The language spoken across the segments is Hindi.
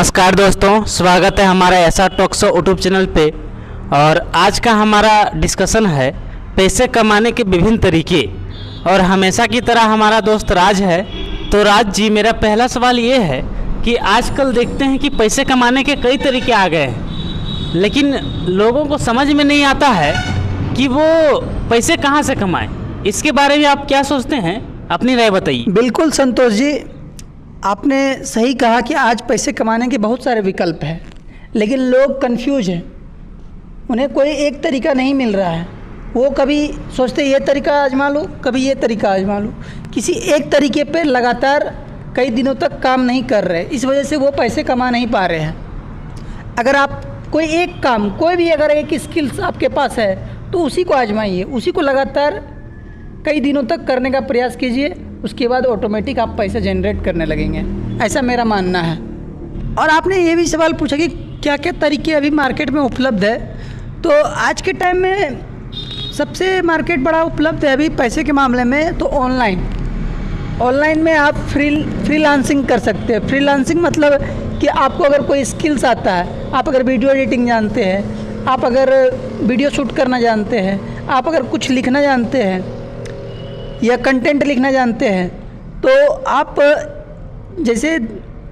नमस्कार दोस्तों, स्वागत है हमारा ऐसा टॉक शो यूट्यूब चैनल पे। और आज का हमारा डिस्कशन है पैसे कमाने के विभिन्न तरीके। और हमेशा की तरह हमारा दोस्त राज है। तो राज जी, मेरा पहला सवाल ये है कि आजकल देखते हैं कि पैसे कमाने के कई तरीके आ गए हैं, लेकिन लोगों को समझ में नहीं आता है कि वो पैसे कहाँ से कमाएं। इसके बारे में आप क्या सोचते हैं, अपनी राय बताइए। बिल्कुल संतोष जी, आपने सही कहा कि आज पैसे कमाने के बहुत सारे विकल्प हैं, लेकिन लोग कंफ्यूज हैं। उन्हें कोई एक तरीका नहीं मिल रहा है। वो कभी सोचते ये तरीका आजमा लो, कभी ये तरीका आजमा लो। किसी एक तरीके पे लगातार कई दिनों तक काम नहीं कर रहे, इस वजह से वो पैसे कमा नहीं पा रहे हैं। अगर आप कोई एक काम, कोई भी अगर एक स्किल्स आपके पास है तो उसी को आजमाइए, उसी को लगातार कई दिनों तक करने का प्रयास कीजिए। उसके बाद ऑटोमेटिक आप पैसे जनरेट करने लगेंगे, ऐसा मेरा मानना है। और आपने ये भी सवाल पूछा कि क्या क्या तरीके अभी मार्केट में उपलब्ध है। तो आज के टाइम में सबसे मार्केट बड़ा उपलब्ध है अभी पैसे के मामले में तो ऑनलाइन में आप फ्रीलांसिंग कर सकते हैं। फ्रीलांसिंग मतलब कि आपको अगर कोई स्किल्स आता है, आप अगर वीडियो एडिटिंग जानते हैं, आप अगर वीडियो शूट करना जानते हैं, आप अगर कुछ लिखना जानते हैं या कंटेंट लिखना जानते हैं, तो आप जैसे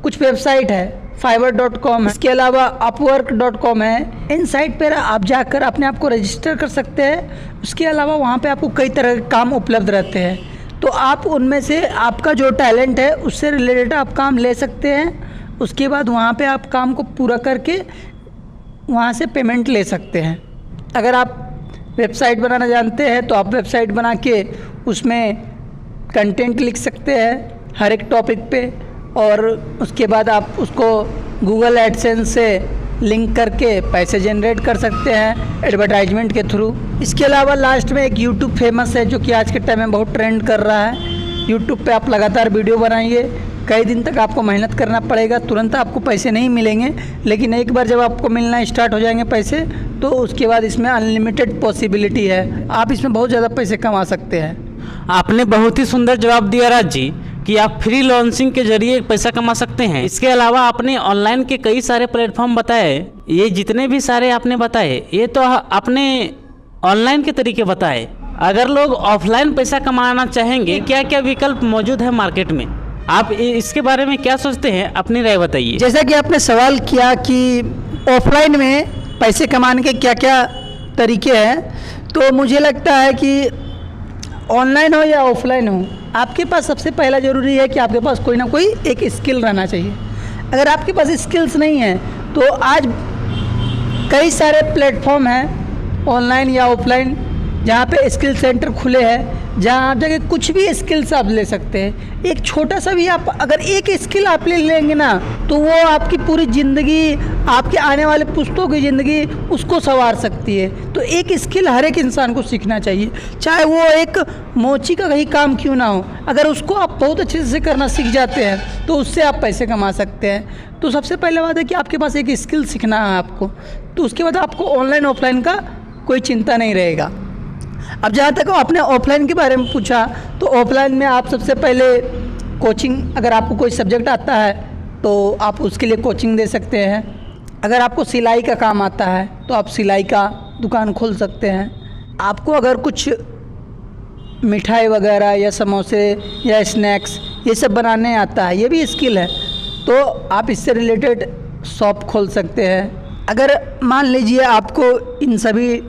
कुछ वेबसाइट है, fiverr.com है, इसके अलावा upwork.com है। इन साइट पर आप जाकर अपने आप को रजिस्टर कर सकते हैं। उसके अलावा वहाँ पे आपको कई तरह के काम उपलब्ध रहते हैं, तो आप उनमें से आपका जो टैलेंट है उससे रिलेटेड आप काम ले सकते हैं। उसके बाद वहाँ पे आप काम को पूरा करके वहाँ से पेमेंट ले सकते हैं। अगर आप वेबसाइट बनाना जानते हैं तो आप वेबसाइट बना के उसमें कंटेंट लिख सकते हैं हर एक टॉपिक पे, और उसके बाद आप उसको गूगल एडसेंस से लिंक करके पैसे जनरेट कर सकते हैं एडवर्टाइजमेंट के थ्रू। इसके अलावा लास्ट में एक यूट्यूब फेमस है जो कि आज के टाइम में बहुत ट्रेंड कर रहा है। यूट्यूब पे आप लगातार वीडियो बनाइए, कई दिन तक आपको मेहनत करना पड़ेगा, तुरंत आपको पैसे नहीं मिलेंगे, लेकिन एक बार जब आपको मिलना स्टार्ट हो जाएंगे पैसे, तो उसके बाद इसमें अनलिमिटेड पॉसिबिलिटी है। आप इसमें बहुत ज़्यादा पैसे कमा सकते हैं। आपने बहुत ही सुंदर जवाब दिया राज जी कि आप फ्रीलांसिंग के जरिए पैसा कमा सकते हैं। इसके अलावा आपने ऑनलाइन के कई सारे प्लेटफॉर्म बताए। ये जितने भी सारे आपने बताए ये तो आपने ऑनलाइन के तरीके बताए। अगर लोग ऑफलाइन पैसा कमाना चाहेंगे, क्या क्या विकल्प मौजूद है मार्केट में, आप इसके बारे में क्या सोचते हैं, अपनी राय बताइए। जैसा कि आपने सवाल किया कि ऑफलाइन में पैसे कमाने के क्या क्या तरीके हैं, तो मुझे लगता है कि ऑनलाइन हो या ऑफलाइन हो, आपके पास सबसे पहला ज़रूरी है कि आपके पास कोई ना कोई एक स्किल रहना चाहिए। अगर आपके पास स्किल्स नहीं है तो आज कई सारे प्लेटफॉर्म हैं ऑनलाइन या ऑफलाइन जहाँ पे स्किल सेंटर खुले हैं, जहाँ आप जाके कुछ भी स्किल्स आप ले सकते हैं। एक छोटा सा भी आप अगर एक स्किल आप ले लेंगे ना, तो वो आपकी पूरी ज़िंदगी, आपके आने वाले पुश्तों की ज़िंदगी उसको संवार सकती है। तो एक स्किल हर एक इंसान को सीखना चाहिए, चाहे वो एक मोची का कहीं काम क्यों ना हो। अगर उसको आप बहुत अच्छे से करना सीख जाते हैं तो उससे आप पैसे कमा सकते हैं। तो सबसे पहले बात है कि आपके पास एक स्किल सीखना है आपको, तो उसके बाद आपको ऑनलाइन ऑफलाइन का कोई चिंता नहीं रहेगा। अब जहाँ तक आपने ऑफलाइन के बारे में पूछा, तो ऑफलाइन में आप सबसे पहले कोचिंग, अगर आपको कोई सब्जेक्ट आता है तो आप उसके लिए कोचिंग दे सकते हैं। अगर आपको सिलाई का काम आता है तो आप सिलाई का दुकान खोल सकते हैं। आपको अगर कुछ मिठाई वगैरह या समोसे या स्नैक्स ये सब बनाने आता है, ये भी स्किल है, तो आप इससे रिलेटेड शॉप खोल सकते हैं। अगर मान लीजिए आपको इन सभी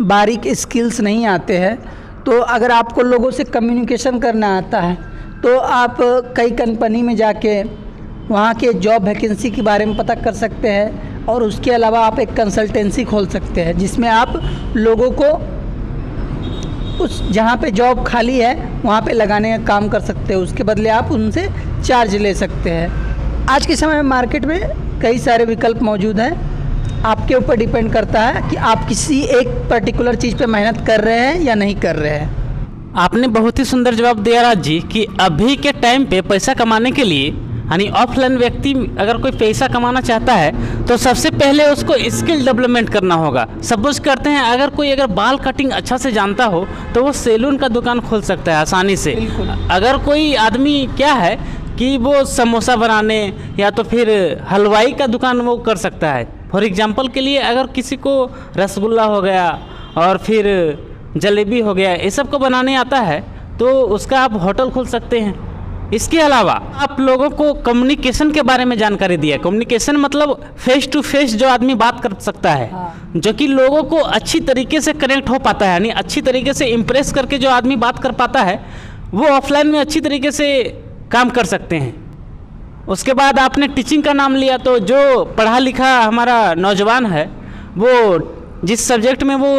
बारीक स्किल्स नहीं आते हैं, तो अगर आपको लोगों से कम्युनिकेशन करना आता है तो आप कई कंपनी में जाके वहाँ के जॉब वैकेंसी के बारे में पता कर सकते हैं। और उसके अलावा आप एक कंसल्टेंसी खोल सकते हैं जिसमें आप लोगों को उस जहाँ पे जॉब खाली है वहाँ पे लगाने का काम कर सकते हैं। उसके बदले आप उनसे चार्ज ले सकते हैं। आज के समय में मार्केट में कई सारे विकल्प मौजूद हैं। आपके ऊपर डिपेंड करता है कि आप किसी एक पर्टिकुलर चीज़ पे मेहनत कर रहे हैं या नहीं कर रहे हैं। आपने बहुत ही सुंदर जवाब दिया राज जी कि अभी के टाइम पे पैसा कमाने के लिए, यानी ऑफलाइन व्यक्ति अगर कोई पैसा कमाना चाहता है तो सबसे पहले उसको स्किल डेवलपमेंट करना होगा। सपोज करते हैं अगर बाल कटिंग अच्छा से जानता हो तो वो सैलून का दुकान खोल सकता है आसानी से। अगर कोई आदमी क्या है कि वो समोसा बनाने या तो फिर हलवाई का दुकान वो कर सकता है। फॉर एग्जांपल के लिए अगर किसी को रसगुल्ला हो गया और फिर जलेबी हो गया, ये सब को बनाने आता है तो उसका आप होटल खोल सकते हैं। इसके अलावा आप लोगों को कम्युनिकेशन के बारे में जानकारी दिया। कम्युनिकेशन मतलब फेस टू फेस जो आदमी बात कर सकता है, जो कि लोगों को अच्छी तरीके से कनेक्ट हो पाता है, यानी अच्छी तरीके से इम्प्रेस करके जो आदमी बात कर पाता है वो ऑफलाइन में अच्छी तरीके से काम कर सकते हैं। उसके बाद आपने टीचिंग का नाम लिया, तो जो पढ़ा लिखा हमारा नौजवान है वो जिस सब्जेक्ट में वो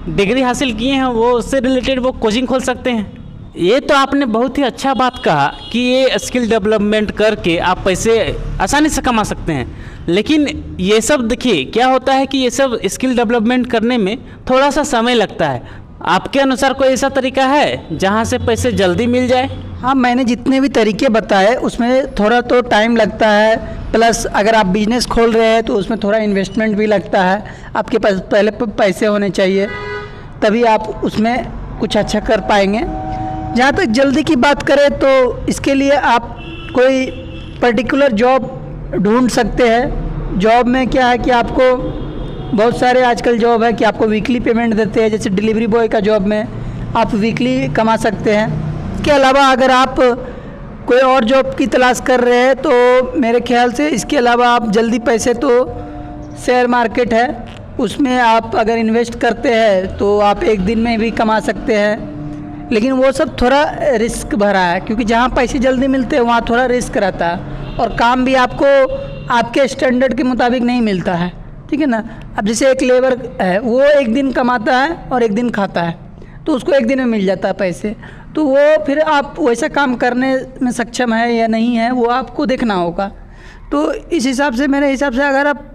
डिग्री हासिल किए हैं वो उससे रिलेटेड वो कोचिंग खोल सकते हैं। ये तो आपने बहुत ही अच्छा बात कहा कि ये स्किल डेवलपमेंट करके आप पैसे आसानी से कमा सकते हैं, लेकिन ये सब देखिए क्या होता है कि ये सब स्किल डेवलपमेंट करने में थोड़ा सा समय लगता है। आपके अनुसार कोई ऐसा तरीका है जहाँ से पैसे जल्दी मिल जाए? हाँ, मैंने जितने भी तरीके बताए उसमें थोड़ा तो टाइम लगता है, प्लस अगर आप बिजनेस खोल रहे हैं तो उसमें थोड़ा इन्वेस्टमेंट भी लगता है। आपके पास पहले पैसे होने चाहिए, तभी आप उसमें कुछ अच्छा कर पाएंगे। जहाँ तक जल्दी की बात करें तो इसके लिए आप कोई पर्टिकुलर जॉब ढूंढ सकते हैं। जॉब में क्या है कि आपको बहुत सारे आजकल जॉब है कि आपको वीकली पेमेंट देते हैं, जैसे डिलीवरी बॉय का जॉब में आप वीकली कमा सकते हैं। इसके अलावा अगर आप कोई और जॉब की तलाश कर रहे हैं तो मेरे ख्याल से इसके अलावा आप जल्दी पैसे तो शेयर मार्केट है, उसमें आप अगर इन्वेस्ट करते हैं तो आप एक दिन में भी कमा सकते हैं, लेकिन वो सब थोड़ा रिस्क भरा है, क्योंकि जहाँ पैसे जल्दी मिलते हैं वहाँ थोड़ा रिस्क रहता है और काम भी आपको आपके स्टैंडर्ड के मुताबिक नहीं मिलता है। ठीक है ना। अब जैसे एक लेबर है वो एक दिन कमाता है और एक दिन खाता है, तो उसको एक दिन में मिल जाता है पैसे, तो वो फिर आप वैसा काम करने में सक्षम है या नहीं है वो आपको देखना होगा। तो इस हिसाब से मेरे हिसाब से अगर आप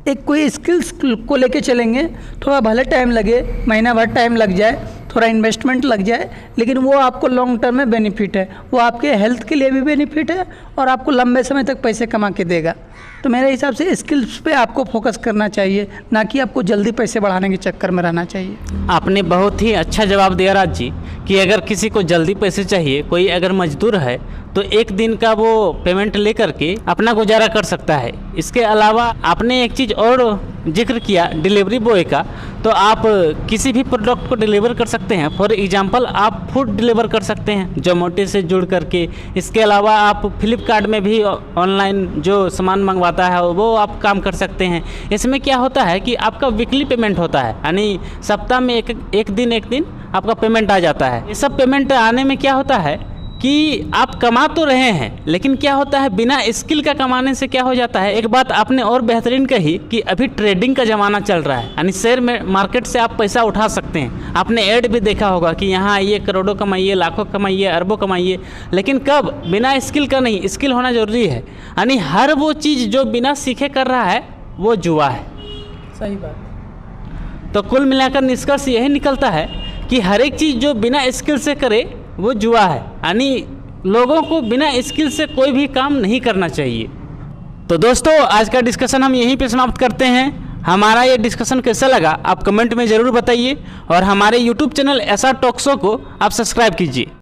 एक कोई स्किल्स को लेके चलेंगे, थोड़ा भले टाइम लगे, महीना भर टाइम लग जाए, थोड़ा इन्वेस्टमेंट लग जाए, लेकिन वो आपको लॉन्ग टर्म में बेनिफिट है, वो आपके हेल्थ के लिए भी बेनिफिट है और आपको लंबे समय तक पैसे कमा के देगा। तो मेरे हिसाब से स्किल्स पे आपको फोकस करना चाहिए, ना कि आपको जल्दी पैसे बढ़ाने के चक्कर में रहना चाहिए। आपने बहुत ही अच्छा जवाब दिया राज जी कि अगर किसी को जल्दी पैसे चाहिए, कोई अगर मजदूर है तो एक दिन का वो पेमेंट लेकर के अपना गुजारा कर सकता है। इसके अलावा आपने एक चीज़ और जिक्र किया डिलीवरी बॉय का, तो आप किसी भी प्रोडक्ट को डिलीवर कर सकते हैं। फॉर एग्जांपल आप फूड डिलीवर कर सकते हैं जोमेटो से जुड़ करके। इसके अलावा आप फ्लिपकार्ट में भी ऑनलाइन जो सामान मंगवाता है वो आप काम कर सकते हैं। इसमें क्या होता है कि आपका वीकली पेमेंट होता है, यानी सप्ताह में एक दिन आपका पेमेंट आ जाता है। ये सब पेमेंट आने में क्या होता है कि आप कमा तो रहे हैं, लेकिन क्या होता है बिना स्किल का कमाने से क्या हो जाता है। एक बात आपने और बेहतरीन कही कि अभी ट्रेडिंग का ज़माना चल रहा है, यानी शेयर मार्केट से आप पैसा उठा सकते हैं। आपने ऐड भी देखा होगा कि यहाँ आइए, करोड़ों कमाइए, लाखों कमाइए, अरबों कमाइए, लेकिन कब? बिना स्किल का नहीं। स्किल होना ज़रूरी है, यानी हर वो चीज़ जो बिना सीखे कर रहा है वो जुआ है। सही बात। तो कुल मिलाकर निष्कर्ष यही निकलता है कि हर एक चीज़ जो बिना स्किल से करे वो जुआ है, यानी लोगों को बिना स्किल से कोई भी काम नहीं करना चाहिए। तो दोस्तों आज का डिस्कशन हम यहीं पे समाप्त करते हैं। हमारा ये डिस्कशन कैसा लगा आप कमेंट में ज़रूर बताइए और हमारे YouTube channel SR talk show को आप सब्सक्राइब कीजिए।